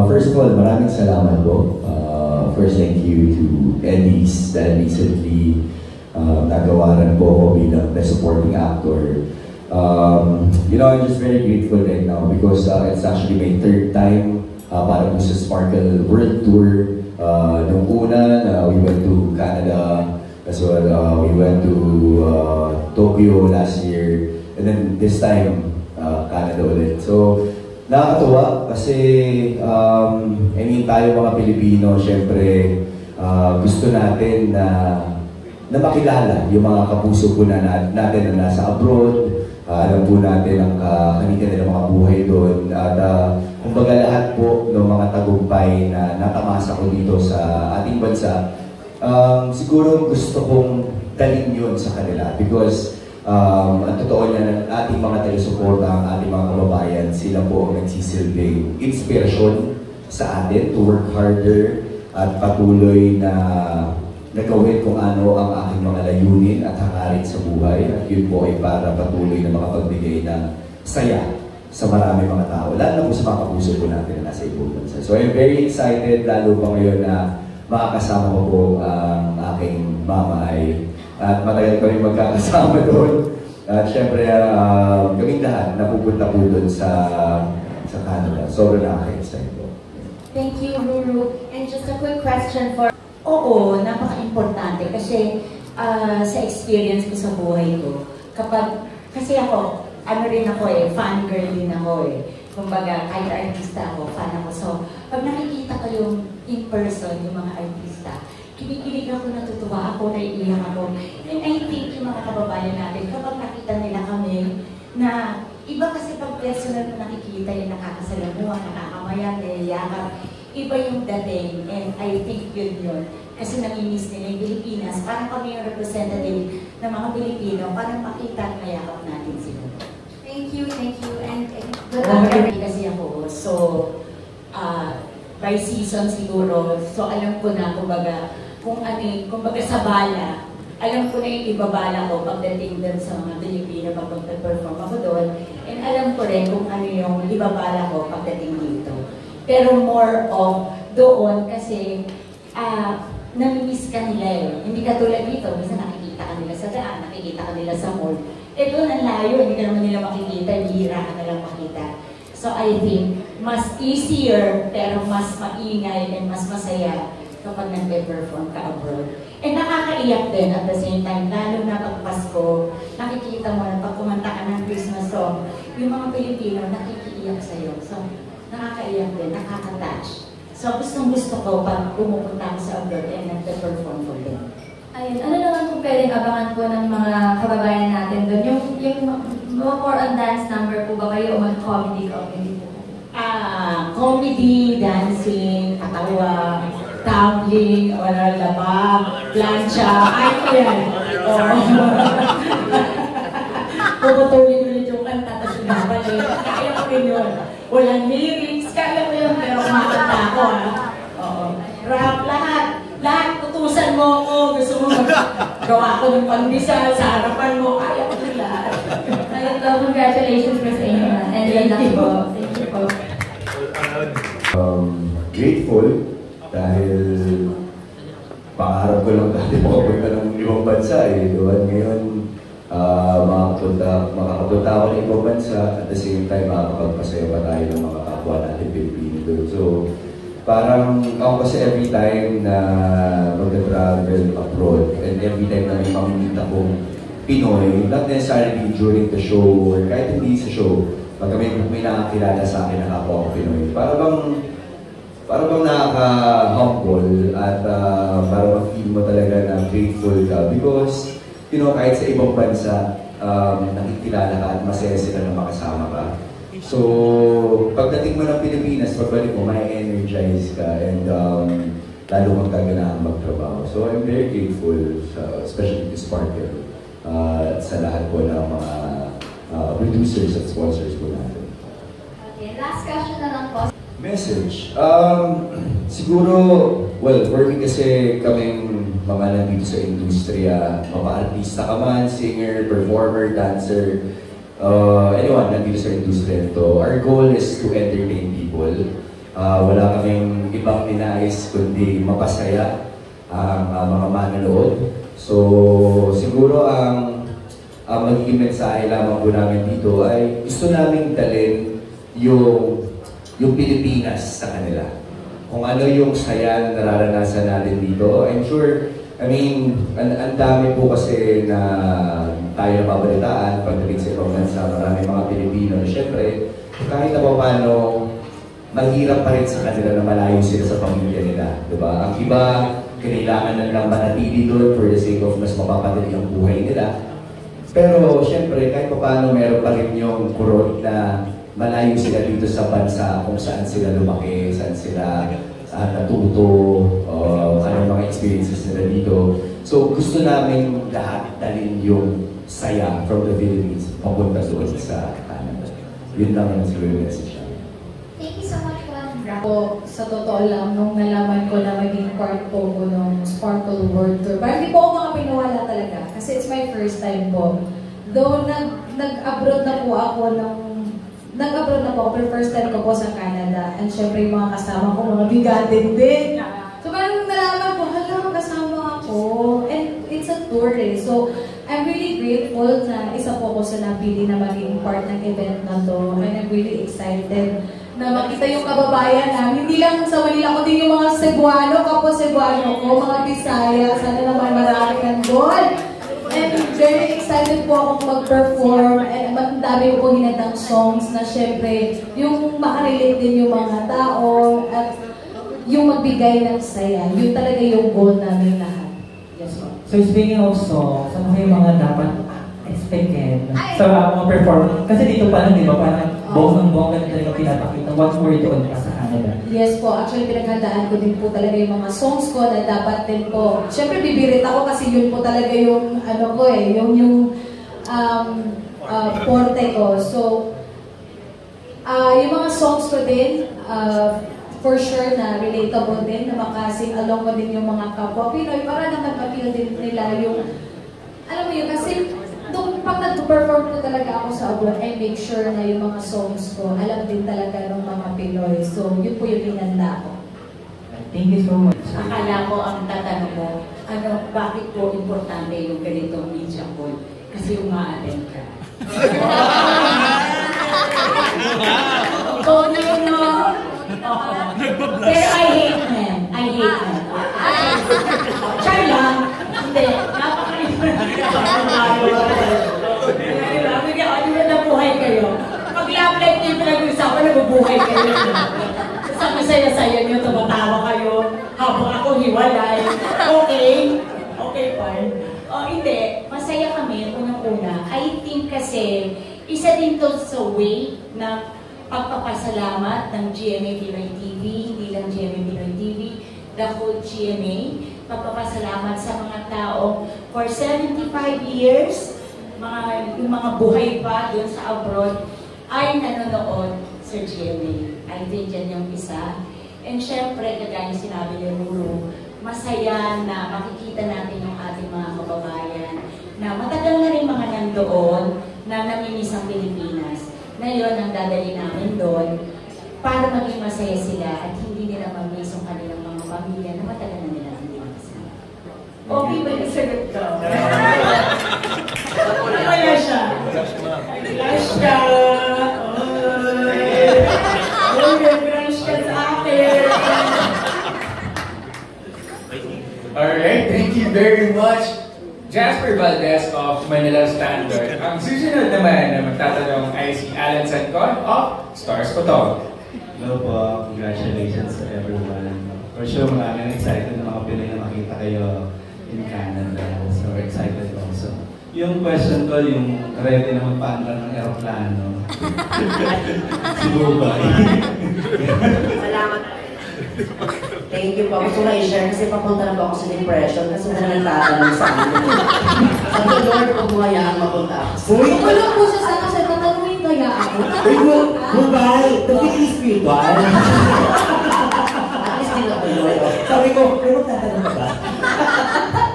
First of all, maraming salamat po. First, thank you to Eddie's dahil recently nagawaran po ako bilang best supporting actor. You know, I'm just very grateful right now because it's actually my third time para po sa Sparkle World Tour. Nung una, we went to Canada as well. We went to Tokyo last year, and then this time, Canada ulit. So, nakakatuwa kasi, I mean, tayo mga Pilipino, syempre, gusto natin na makilala yung mga kapuso po natin na nasa abroad. Alam po natin ang kanilang mga buhay doon. At kumbaga lahat po ng mga tagumpay na natamasa ko dito sa ating bansa, siguro gusto kong dalhin yun sa kanila because ang totoo niya ng ating mga taga-suporta, ang ating mga kababayan, sila po ang nagsisilbing inspirasyon sa atin to work harder at patuloy na nagawin kung ano ang aking mga layunin at hangarin sa buhay. At yun po ay para patuloy na makapagbigay ng saya sa marami mga tao, lalo na po sa mga kapuso po natin na nasa ibang bansa. So I'm very excited, lalo pa ngayon na makakasama ko po ang aking mamay. At matagal kami magkakasama doon. At syempre, kaming lahat napupunta po doon sa Canada. Sobrang nakaka-excite po. Thank you, Ruru. And just a quick question for... Oo, napaka-importante kasi sa experience ko sa buhay ko, kasi ako, ano rin ako fangirl din ako Kumbaga, kahit artista ako, fan ako. So, pag nakikita ko yung in person, yung mga artista, kinikilig ako, natutuwa ako, naiiyak ako. And I think yung mga kababayan natin, kapag nakita nila kami, na iba kasi pag personal mo nakikita yung nakakasalamuha, nakakamayan, naiiyakap, iba yung dating, and I think yun. Kasi namimiss nila yung Pilipinas, parang kami yung representative ng mga Pilipino, parang makita at mayakap natin sila. Thank you, and good luck. Kasi ako, so, by season siguro, so alam ko na, kumbaga, kumbaga sa bala, alam ko na yung ibabala ko pagdating doon sa mga Pilipino pag mag-perform ako doon, and alam ko rin kung ano yung ibabala ko pagdating dito. Pero more of doon kasi namimiss ka nila Hindi ka tulad dito, minsan nakikita ka nila sa daan, nakikita ka nila sa mall. Doon ang layo, hindi ka naman nila makikita, bihira ka nalang makita. So I think, mas easier, pero mas maingay and mas masaya kapag nag-perform ka abroad. And nakakaiyak din at the same time, lalo na pag Pasko, nakikita mo na pag kumanta ka ng Christmas song, yung mga Pilipino nakikiiyak sa'yo. So, nakakaiyak din, nakaka-touch. So, gustong-gusto ko pag pumupunta ako sa abroad and nag-perform for them. Ayun, ano naman kung pwedeng abangan po ng mga kababayan natin doon? Yung mga more on dance number po ba kayo o mag-comedy po? Comedy, dancing, katawa, tumbling, oral labag, plancha, ay ko yan. Puputulin ulit yung kanta, tapos nabalik. Kaya ko rin yun. Walang lyrics, kaya ko yun, pero kumakanta ako. Rap, lahat, tutusan mo ako, gusto mo gawa ko ng pandesal sa harapan mo, kaya ko rin lahat. Congratulations po sa inyo. And thank you po. Thank you po. Grateful dahil pangarap ko lang dati makapunta ng ibang bansa Doon ngayon, makakapunta ako ng ibang bansa at the same time makakapagpasaya pa tayo ng mga kapwa natin Pilipino doon. So, parang ako kasi every time na mag-travel abroad and every time na may mamimita kong Pinoy, not necessarily during the show or kahit hindi sa show, pag may nakakilala sa akin na kapwa ko Pinoy, para bang nakaka-humble at para ma-feel mo talaga na grateful ka because, you know, kahit sa ibang bansa, nakikilala ka at masaya sila na makasama ka. So, pagdating mo ng Pilipinas, pagbalik mo, may energize ka and lalo kang gaganahan magtrabaho. So, I'm very grateful, especially to Sparkle, sa lahat po ng mga producers at sponsors po natin. Okay, last question na lang po. Message? Siguro, well, for me kasi kaming mga nandito sa industriya, mga artista ka man, singer, performer, dancer, anyone nandito sa industriya ito, our goal is to entertain people. Wala kaming ibang ninais kundi mapasaya ang mga manonood. So, siguro ang magiging mensahe lamang po namin dito ay gusto namin dalhin yung Pilipinas sa kanila. Kung ano yung saya na nararanasan natin dito. I'm sure, ang dami po kasi na tayo nababalitaan pagdating sa ibang bansa, maraming mga Pilipino. Siyempre, kahit na paano, mahirap pa rin sa kanila na malayo sila sa pamilya nila. Diba? Ang iba, kailangan na lang manatili doon for the sake of mas mapapadali ang buhay nila. Pero siyempre, kahit paano meron pa rin yung kurot na malayo sila dito sa bansa kung saan sila lumaki, saan sila natuto, anong mga experiences nila dito. So gusto namin lahat dalhin yung saya from the Philippines papunta doon sa Canada. Yun lang ang siguro yung message namin. Thank you so much po. Sa totoo lang, nung nalaman ko na maging part po ko nung Sparkle World Tour, parang hindi po ako makapiniwala talaga kasi it's my first time po. Though nag-abroad na po ako nag-abroad na po, pero first time ko po sa Canada. And syempre yung mga kasama ko, mga bigatin din. So parang nalaman ko, hala, kasama ako. And it's a tour eh. So I'm really grateful na isa po ko sa napili na maging part ng event na to. And I'm really excited na makita yung kababayan namin. Hindi lang sa Manila, kundi yung mga Cebuano, kapwa Cebuano ko, mga Bisaya. Sana naman marami nandun. And very excited po akong mag-perform and ang dami po hinatang songs na syempre yung makarelate din yung mga tao at yung magbigay ng saya. Yun talaga yung goal namin lahat. Yes, ma'am. So speaking of songs, ano yung mga dapat expected sa mga performance? Kasi dito pa lang, di ba, parang bonggang-bongga na talaga pinapakita. What more doon ka sa Canada? Yes po, actually pinaghandaan ko din po talaga yung mga songs ko na dapat din po. Siyempre bibirit ako kasi yun po talaga yung ano ko eh, yung forte ko. So, yung mga songs ko din, for sure na relatable din, na makasing along mo din yung mga kapwa Pinoy para naman ma-feel din nila yung, alam mo yun, kasi pag nag-perform ko talaga ako sa abroad, I make sure na yung mga songs ko, alam din talaga ng mga Pinoy. So, yun po yung hinanda ko. Thank you so much. Akala ko ang tatanong mo, bakit po importante yung ganitong media call? Kasi umaaten ka. Oh, no. Pero I hate men. Char lang. Hindi. Napakalimutan na buhay kayo. Pag love life niyo pinag-usapan, nabubuhay kayo. Sa masaya-saya niyo, tumatawa kayo. Habang ako hiwalay. Okay, fine. Hindi. Masaya kami, unang-una. I think kasi, isa din to sa way na pagpapasalamat ng GMA Pinoy TV, hindi lang GMA Pinoy TV, the whole GMA. Pagpapasalamat sa mga tao for 75 years, yung mga buhay pa doon sa abroad, ay nanonood sa GMA. I think yan yung isa. And syempre, kagaya sinabi ni Ruru, masaya na makikita natin yung ating mga kababayan na matagal na rin mga nandoon na namimiss ang Pilipinas. Ngayon, ang dadali namin doon para maging masaya sila at hindi nila mamiss ang kanilang mga pamilya na matagal na nila namimiss. Okay ba yung sagot ko? Wala siya. Blush ka. Blush ka sa akin. Alright, thank you very much, Jasper Valdez of Manila Standard. Ang susunod naman na magtatanong ay si Alan Sancon of Stars Photo. Hello po, congratulations to everyone. For sure, maraming excited na mga Pinoy na makita kayo in Canada. So excited also. Yung question ko, yung ready na magpaandar ng aeroplano. Siguro ba? Salamat. Thank you po. Gusto ko i-share kasi papunta na po ako sa depression kasi wala nang tatanong sa akin. Sabi ko, Lord, huwag mo hayaan mapunta ako. Uy, wala po siya sana siya. Tatanungin kaya ako. Uy, goodbye. Tupiki spiritual. At least din ako, Lord. Sabi ko, may magtatanong ka ba?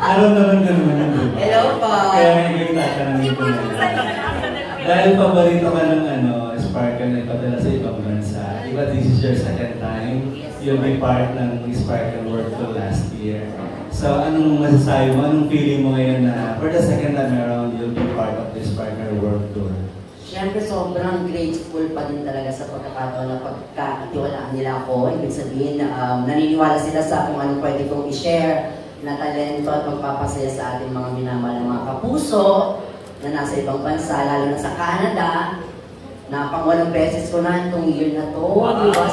Alam naman ka naman yun. Hello po. Kaya may tatanungin ko na. Dahil paborito ka ng Sparkle na ipadala sa ibang bansa. Diba this is your second time you'll be part ng Sparkle World Tour last year. So, anong masasabi mo? Anong feeling mo ngayon na for the second time around, you'll be part of the Sparkle World Tour? Siyempre, sobrang grateful pa din talaga sa pagkakataon na pagkakatiwalaan nila ako. Ibig sabihin, naniniwala sila sa kung ano pwede kong i-share na talento at magpapasaya sa ating mga minamahal na mga kapuso na nasa ibang bansa, lalo na sa Canada, na pang-walong beses ko na itong year na to, di ba?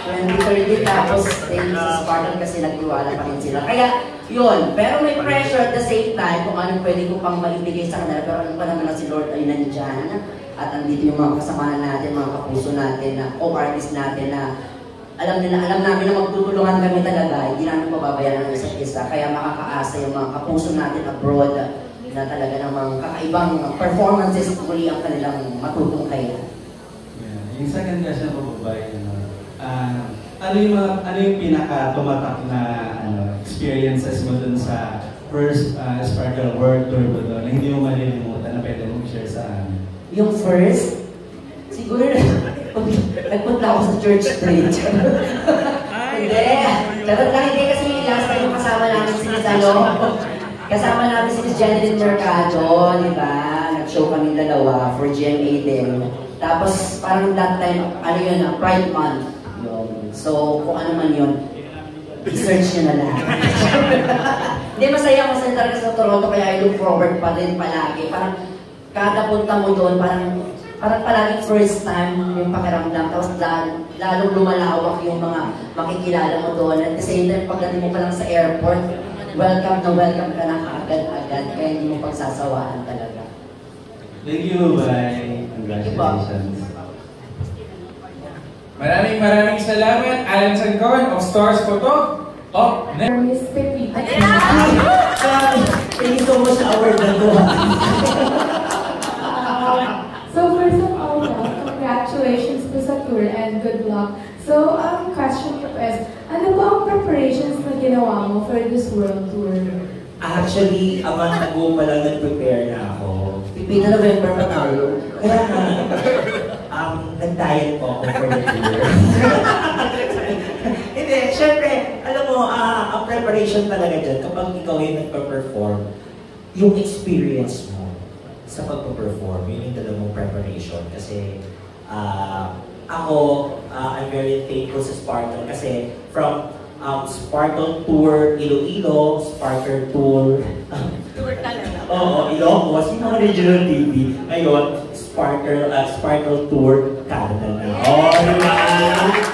Since 2030, tapos thank you sa Sparkle kasi nagtiwala pa rin sila. Kaya, yun. Pero may pressure at the same time kung anong pwede ko pang maibigay sa kanila. Pero ano pa naman na si Lord ay nandyan. At andito yung mga kasamahan natin, mga kapuso natin, na co-artist natin na alam namin na magtutulungan kami talaga. Hindi namin mababayaran ng isa't isa. Kaya makakaasa yung mga kapuso natin abroad na talaga namang kakaibang performances muli ang kanilang matutungkayan. Yeah. Yung second question ko ba, ano yung pinaka-tumatak na experiences mo dun sa first Sparkle World Tour mo doon na hindi mo malilimutan na pwede mong share sa amin? Yung first, siguro nagpunta ako sa Church Street. Hindi. Charot lang, hindi kasi last time yung kasama namin si kasama namin si Miss Janeline Mercado, di ba? Nag-show kami dalawa for GMA din. Tapos parang that time, Pride Month. So, kung ano man yun, i-search nyo na lang. Hindi, masaya talaga sa Toronto, kaya I look forward pa rin palagi. Parang kada punta mo doon, parang palagi first time yung pakiramdam. Tapos lalong lumalawak yung mga makikilala mo doon. At the same time, pagdating mo pa lang sa airport, welcome ka na agad-agad. Kaya hindi mo pagsasawaan talaga. Thank you, bye. Congratulations. Maraming salamat, Alan Sancon of Stars Photo. Miss Pepita. Thank you so much sa award na to. So first of all, congratulations to sa tour and good luck. So, question ko is, ano ba ang preparations na ginawa mo for this world tour? Actually, abang tago pa lang nag-prepare na ako. Pipina November pa tayo. Kaya nag-diet po ako for the tour. Hindi, syempre, alam mo, ang preparation talaga dyan, kapag ikaw yung nagpa-perform, yung experience mo sa pagpa-perform, yun yung talagang preparation. Kasi, ako, I'm very thankful sa Sparkle kasi from Sparkle Tour Iloilo, Sparkle Tour Ilocos, yung mga regional TV. Ngayon, Sparkle Tour Canada na. Diba?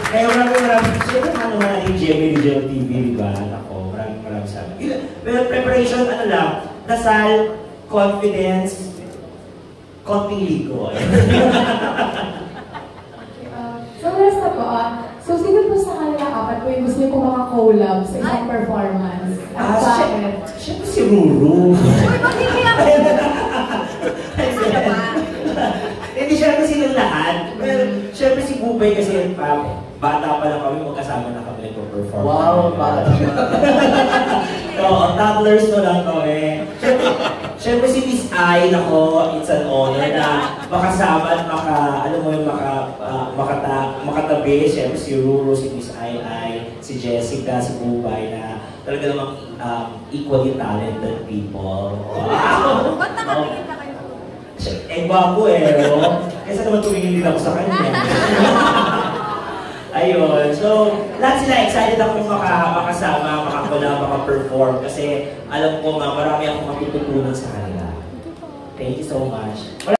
Kaya maraming siyempre naman yung GMA Regional TV, diba? Ako, maraming sabi. Pero preparation, dasal, confidence, konting ligo. So last na po, so sino po sa kanila apat po yung gusto niyo po maka-collab sa isang performance? At bakit? Siyempre si Ruru. Hindi siyempre silang lahat. Well, siyempre si Bubay kasi bata pa lang kami, magkasama na kami nagpo-perform. Wow, bata. So, toddlers to lang kami. Siyempre si Miss Ai, nako, it's an honor na makasama at makatabi. Siyempre si Ruru, si Miss Ai, si Jessica, si Bubay na talaga namang equally talented people. Wow! Ba't nakakita kayo? Gwapo no? Kaysa naman tumingin din ako sa kanya. Ayun. So, lahat sila excited ako makasama, maka-perform kasi alam ko nga marami akong matututunan sa kanila. Thank you so much.